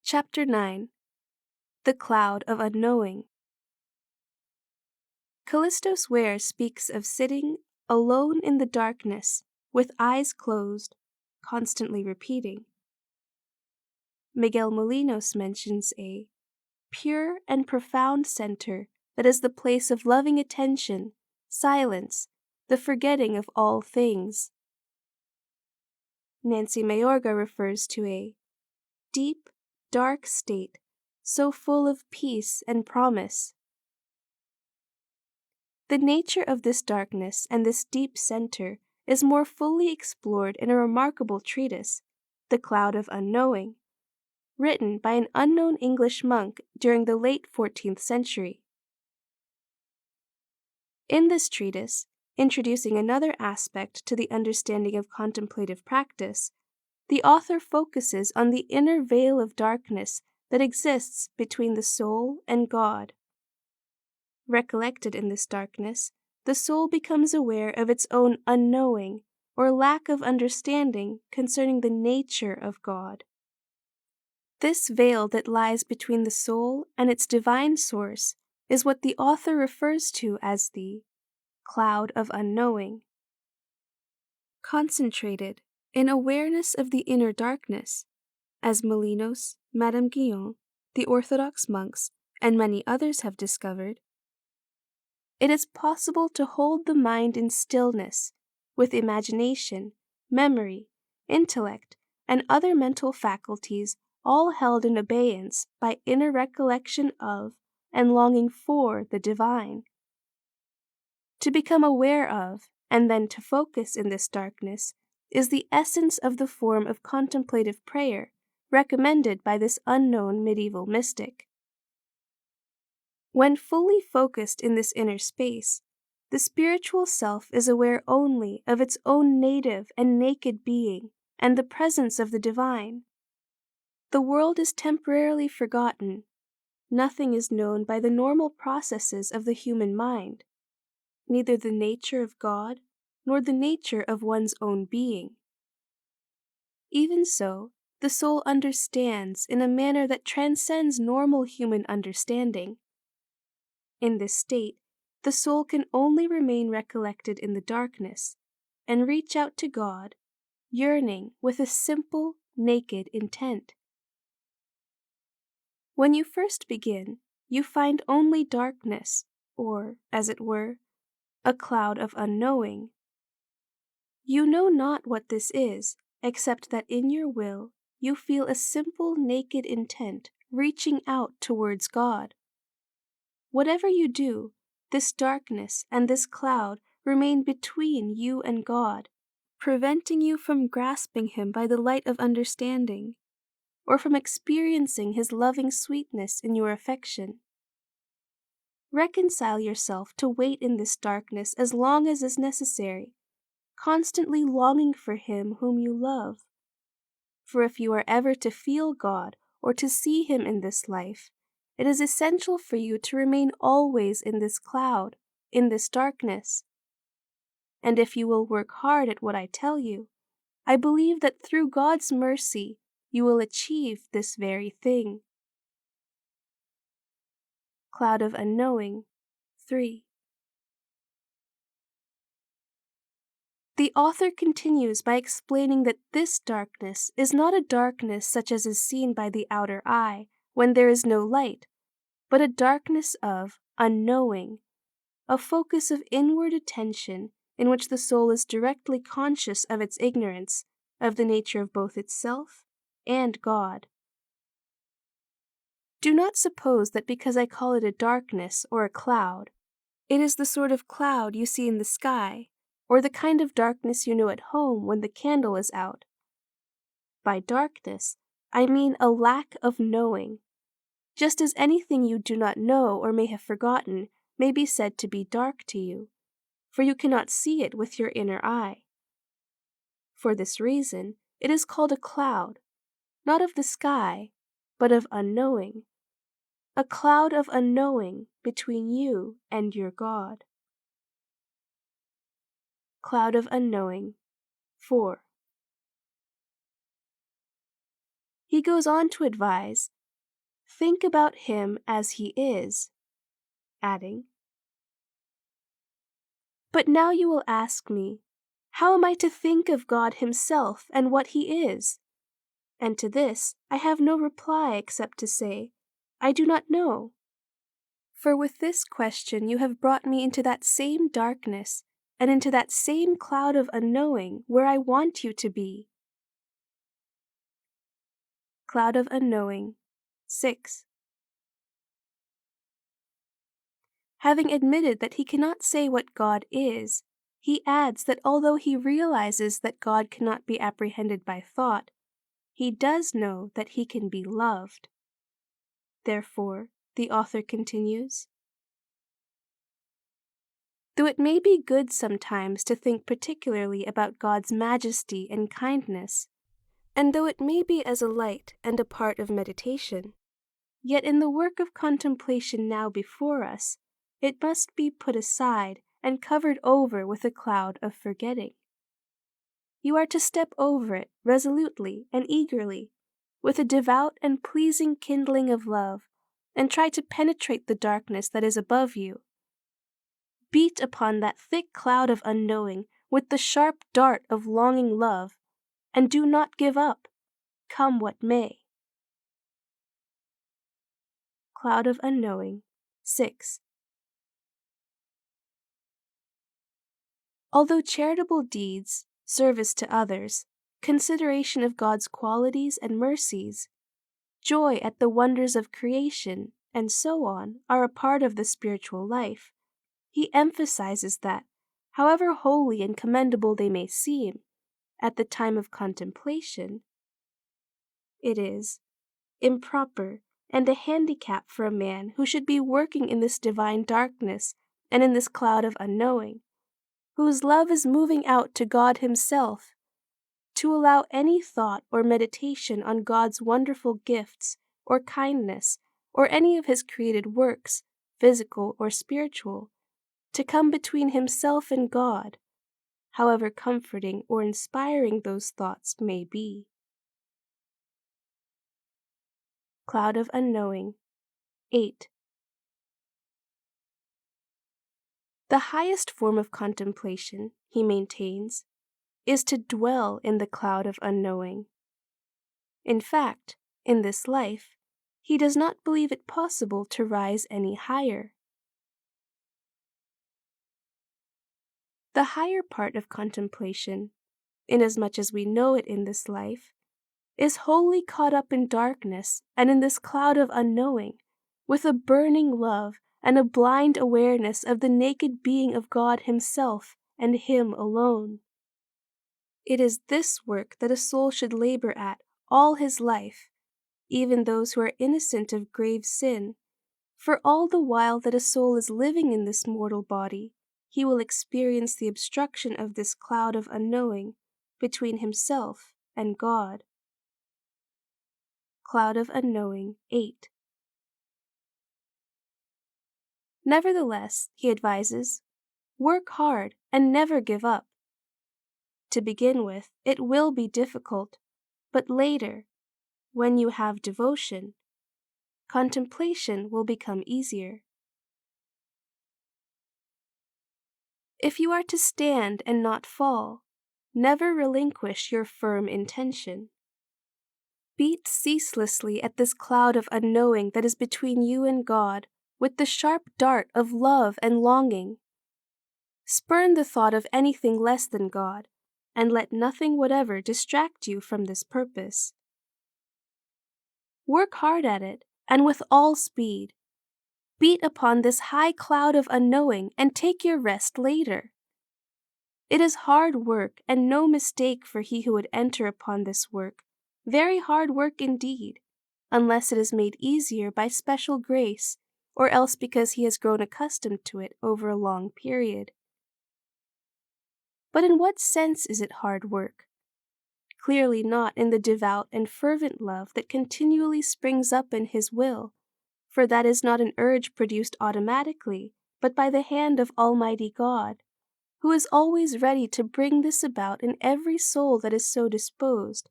Chapter 9. The Cloud of Unknowing. Callistos Ware speaks of sitting alone in the darkness, with eyes closed, constantly repeating. Miguel Molinos mentions a pure and profound center that is the place of loving attention, silence, the forgetting of all things. Nancy Mayorga refers to a deep, dark state, so full of peace and promise. The nature of this darkness and this deep center is more fully explored in a remarkable treatise, The Cloud of Unknowing, written by an unknown English monk during the late 14th century. In this treatise, introducing another aspect to the understanding of contemplative practice, the author focuses on the inner veil of darkness that exists between the soul and God. Recollected in this darkness, the soul becomes aware of its own unknowing or lack of understanding concerning the nature of God. This veil that lies between the soul and its divine source is what the author refers to as the cloud of unknowing. Concentrated in awareness of the inner darkness, as Molinos, Madame Guyon, the Orthodox monks, and many others have discovered, it is possible to hold the mind in stillness, with imagination, memory, intellect, and other mental faculties all held in abeyance by inner recollection of and longing for the divine. To become aware of, and then to focus in this darkness, is the essence of the form of contemplative prayer recommended by this unknown medieval mystic. When fully focused in this inner space, the spiritual self is aware only of its own native and naked being and the presence of the divine. The world is temporarily forgotten. Nothing is known by the normal processes of the human mind, neither the nature of God nor the nature of one's own being. Even so, the soul understands in a manner that transcends normal human understanding. In this state, the soul can only remain recollected in the darkness and reach out to God, yearning with a simple, naked intent. When you first begin, you find only darkness, or, as it were, a cloud of unknowing. You know not what this is, except that in your will you feel a simple, naked intent reaching out towards God. Whatever you do, this darkness and this cloud remain between you and God, preventing you from grasping Him by the light of understanding, or from experiencing His loving sweetness in your affection. Reconcile yourself to wait in this darkness as long as is necessary, constantly longing for Him whom you love. For if you are ever to feel God or to see Him in this life, it is essential for you to remain always in this cloud, in this darkness. And if you will work hard at what I tell you, I believe that through God's mercy you will achieve this very thing. Cloud of Unknowing 3. The author continues by explaining that this darkness is not a darkness such as is seen by the outer eye when there is no light, but a darkness of unknowing, a focus of inward attention in which the soul is directly conscious of its ignorance of the nature of both itself and God. Do not suppose that because I call it a darkness or a cloud, it is the sort of cloud you see in the sky, or the kind of darkness you know at home when the candle is out. By darkness, I mean a lack of knowing, just as anything you do not know or may have forgotten may be said to be dark to you, for you cannot see it with your inner eye. For this reason, it is called a cloud, not of the sky, but of unknowing, a cloud of unknowing between you and your God. Cloud of Unknowing 4. He goes on to advise Think about him as he is, adding, but now you will ask me, how am I to think of God himself and what he is? And to this I have no reply except to say, I do not know. For with this question you have brought me into that same darkness and into that same cloud of unknowing where I want you to be. Cloud of Unknowing 6. Having admitted that he cannot say what God is, he adds that although he realizes that God cannot be apprehended by thought, he does know that he can be loved. Therefore, the author continues, though it may be good sometimes to think particularly about God's majesty and kindness, and though it may be as a light and a part of meditation, yet in the work of contemplation now before us, it must be put aside and covered over with a cloud of forgetting. You are to step over it resolutely and eagerly, with a devout and pleasing kindling of love, and try to penetrate the darkness that is above you. Beat upon that thick cloud of unknowing with the sharp dart of longing love, and do not give up, come what may. Cloud of Unknowing 6. Although charitable deeds, service to others, consideration of God's qualities and mercies, joy at the wonders of creation, and so on, are a part of the spiritual life, he emphasizes that, however holy and commendable they may seem, at the time of contemplation, it is improper and a handicap for a man who should be working in this divine darkness and in this cloud of unknowing, whose love is moving out to God himself, to allow any thought or meditation on God's wonderful gifts or kindness or any of his created works, physical or spiritual, to come between himself and God, however comforting or inspiring those thoughts may be. Cloud of Unknowing 8. The highest form of contemplation, he maintains, is to dwell in the cloud of unknowing. In fact, in this life, he does not believe it possible to rise any higher. The higher part of contemplation, inasmuch as we know it in this life, is wholly caught up in darkness and in this cloud of unknowing, with a burning love and a blind awareness of the naked being of God himself and him alone. It is this work that a soul should labor at all his life, even those who are innocent of grave sin, for all the while that a soul is living in this mortal body, he will experience the obstruction of this cloud of unknowing between himself and God. Cloud of Unknowing 8. Nevertheless, he advises, work hard and never give up. To begin with, it will be difficult, but later, when you have devotion, contemplation will become easier. If you are to stand and not fall, never relinquish your firm intention. Beat ceaselessly at this cloud of unknowing that is between you and God with the sharp dart of love and longing. Spurn the thought of anything less than God, and let nothing whatever distract you from this purpose. Work hard at it, and with all speed. Beat upon this high cloud of unknowing and take your rest later. It is hard work and no mistake for he who would enter upon this work, very hard work indeed, unless it is made easier by special grace, or else because he has grown accustomed to it over a long period. But in what sense is it hard work? Clearly not in the devout and fervent love that continually springs up in his will, for that is not an urge produced automatically, but by the hand of Almighty God, who is always ready to bring this about in every soul that is so disposed,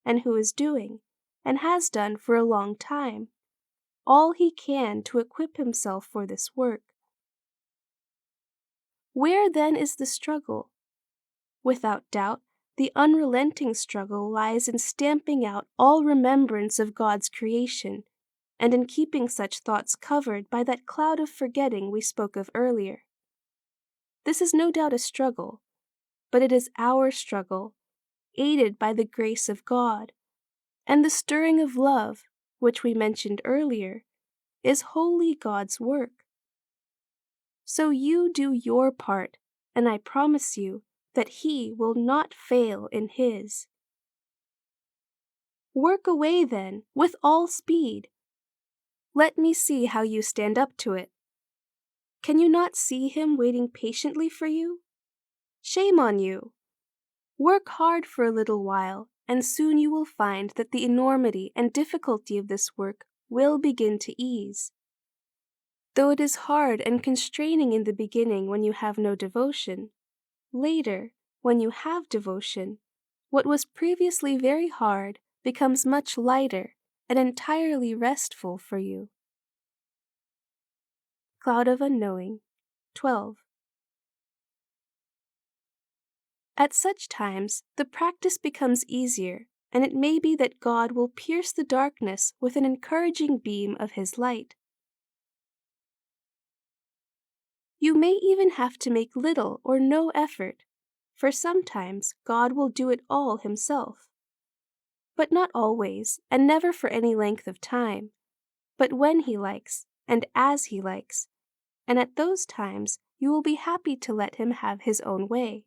and who is doing, and has done for a long time, all he can to equip himself for this work. Where then is the struggle? Without doubt, the unrelenting struggle lies in stamping out all remembrance of God's creation, and in keeping such thoughts covered by that cloud of forgetting we spoke of earlier. This is no doubt a struggle, but it is our struggle, aided by the grace of God, and the stirring of love, which we mentioned earlier, is wholly God's work. So you do your part, and I promise you that He will not fail in His. Work away then, with all speed. Let me see how you stand up to it. Can you not see Him waiting patiently for you? Shame on you! Work hard for a little while, and soon you will find that the enormity and difficulty of this work will begin to ease. Though it is hard and constraining in the beginning when you have no devotion, later, when you have devotion, what was previously very hard becomes much lighter and entirely restful for you. Cloud of Unknowing, 12. At such times, the practice becomes easier, and it may be that God will pierce the darkness with an encouraging beam of His light. You may even have to make little or no effort, for sometimes God will do it all Himself. But not always, and never for any length of time, but when He likes, and as He likes, and at those times you will be happy to let Him have His own way.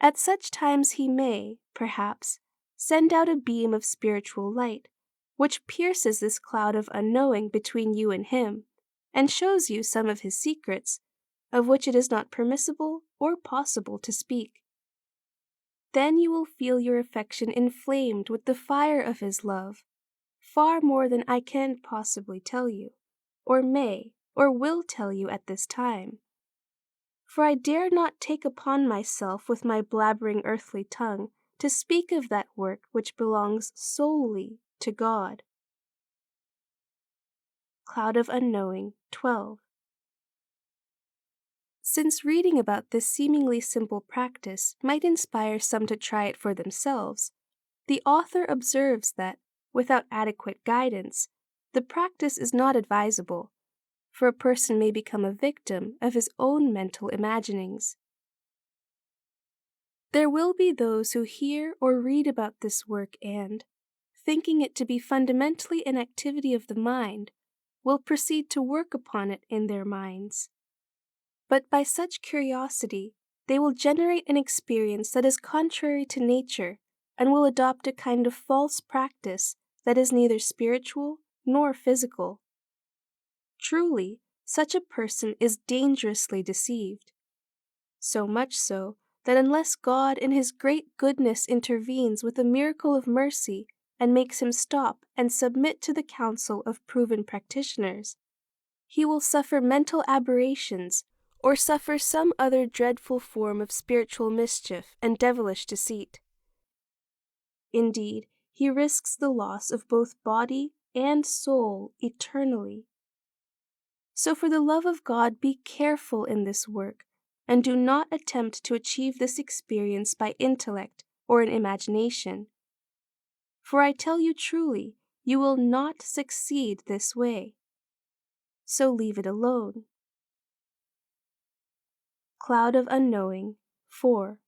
At such times He may, perhaps, send out a beam of spiritual light, which pierces this cloud of unknowing between you and Him, and shows you some of His secrets, of which it is not permissible or possible to speak. Then you will feel your affection inflamed with the fire of His love, far more than I can possibly tell you, or may, or will tell you at this time. For I dare not take upon myself with my blabbering earthly tongue to speak of that work which belongs solely to God. Cloud of Unknowing, 12. Since reading about this seemingly simple practice might inspire some to try it for themselves, the author observes that, without adequate guidance, the practice is not advisable, for a person may become a victim of his own mental imaginings. There will be those who hear or read about this work and, thinking it to be fundamentally an activity of the mind, will proceed to work upon it in their minds. But by such curiosity, they will generate an experience that is contrary to nature and will adopt a kind of false practice that is neither spiritual nor physical. Truly, such a person is dangerously deceived. So much so that unless God in His great goodness intervenes with a miracle of mercy and makes him stop and submit to the counsel of proven practitioners, he will suffer mental aberrations or suffer some other dreadful form of spiritual mischief and devilish deceit. Indeed, he risks the loss of both body and soul eternally. So for the love of God, be careful in this work, and do not attempt to achieve this experience by intellect or in imagination. For I tell you truly, you will not succeed this way. So leave it alone. Cloud of Unknowing, 4.